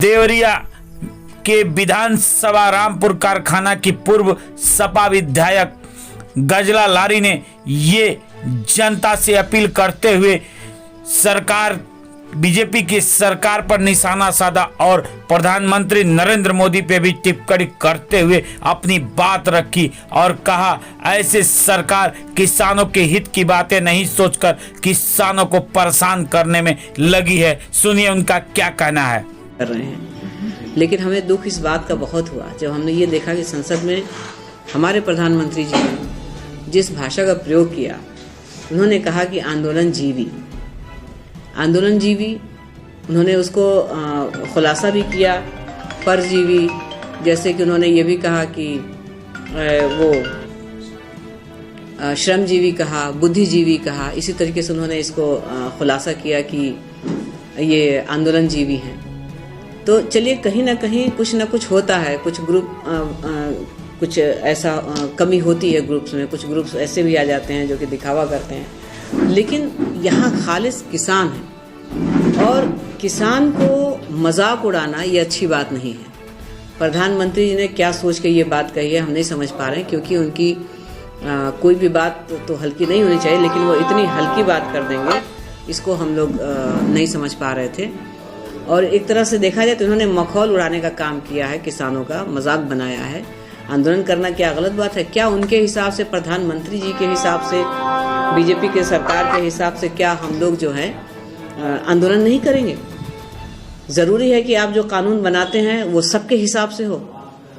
देवरिया के विधानसभा रामपुर कारखाना की पूर्व सपा विधायक गजला लारी ने ये जनता से अपील करते हुए सरकार बीजेपी की सरकार पर निशाना साधा और प्रधानमंत्री नरेंद्र मोदी पे भी टिप्पणी करते हुए अपनी बात रखी और कहा, ऐसे सरकार किसानों के हित की बातें नहीं सोचकर किसानों को परेशान करने में लगी है। सुनिए उनका क्या कहना है। कर रहे हैं, लेकिन हमें दुख इस बात का बहुत हुआ जब हमने ये देखा कि संसद में हमारे प्रधानमंत्री जी ने जिस भाषा का प्रयोग किया, उन्होंने कहा कि आंदोलन जीवी, उन्होंने उसको खुलासा भी किया परजीवी, जैसे कि उन्होंने ये भी कहा कि वो श्रमजीवी कहा, बुद्धिजीवी कहा। इसी तरीके से उन्होंने इसको खुलासा किया कि ये आंदोलन जीवी हैं। तो चलिए, कहीं ना कहीं कुछ ना कुछ होता है, कुछ ग्रुप कुछ ऐसा कमी होती है ग्रुप्स में, कुछ ग्रुप्स ऐसे भी आ जाते हैं जो कि दिखावा करते हैं, लेकिन यहाँ खालिस किसान है और किसान को मजाक उड़ाना ये अच्छी बात नहीं है। प्रधानमंत्री जी ने क्या सोच के ये बात कही है हम नहीं समझ पा रहे हैं, क्योंकि उनकी कोई भी बात तो हल्की नहीं होनी चाहिए, लेकिन वो इतनी हल्की बात कर देंगे इसको हम लोग नहीं समझ पा रहे थे। और एक तरह से देखा जाए तो उन्होंने मखौल उड़ाने का काम किया है, किसानों का मजाक बनाया है। आंदोलन करना क्या गलत बात है? क्या उनके हिसाब से, प्रधानमंत्री जी के हिसाब से, बीजेपी के सरकार के हिसाब से क्या हम लोग जो है आंदोलन नहीं करेंगे? ज़रूरी है कि आप जो कानून बनाते हैं वो सबके हिसाब से हो?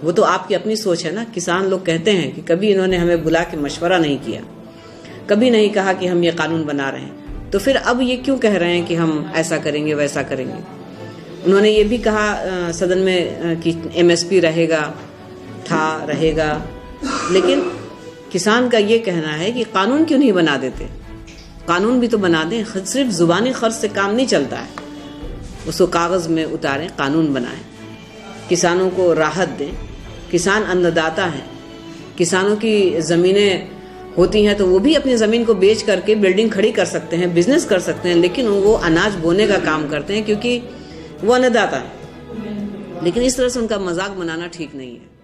वो तो आपकी अपनी सोच है ना। किसान लोग कहते हैं कि कभी इन्होंने हमें बुला के मशवरा नहीं किया, कभी नहीं कहा कि हम ये कानून बना रहे हैं, तो फिर अब ये क्यों कह रहे हैं कि हम ऐसा करेंगे वैसा करेंगे? उन्होंने ये भी कहा सदन में कि MSP रहेगा, लेकिन किसान का ये कहना है कि कानून क्यों नहीं बना देते? कानून भी तो बना दें, सिर्फ जुबानी खर्च से काम नहीं चलता है। उसको कागज़ में उतारें, कानून बनाएं, किसानों को राहत दें। किसान अन्नदाता हैं, किसानों की ज़मीनें होती हैं तो वो भी अपनी ज़मीन को बेच करके बिल्डिंग खड़ी कर सकते हैं, बिजनेस कर सकते हैं, लेकिन वो अनाज बोने का काम करते हैं क्योंकि वो अन्नदाता है। लेकिन इस तरह से उनका मजाक बनाना ठीक नहीं है।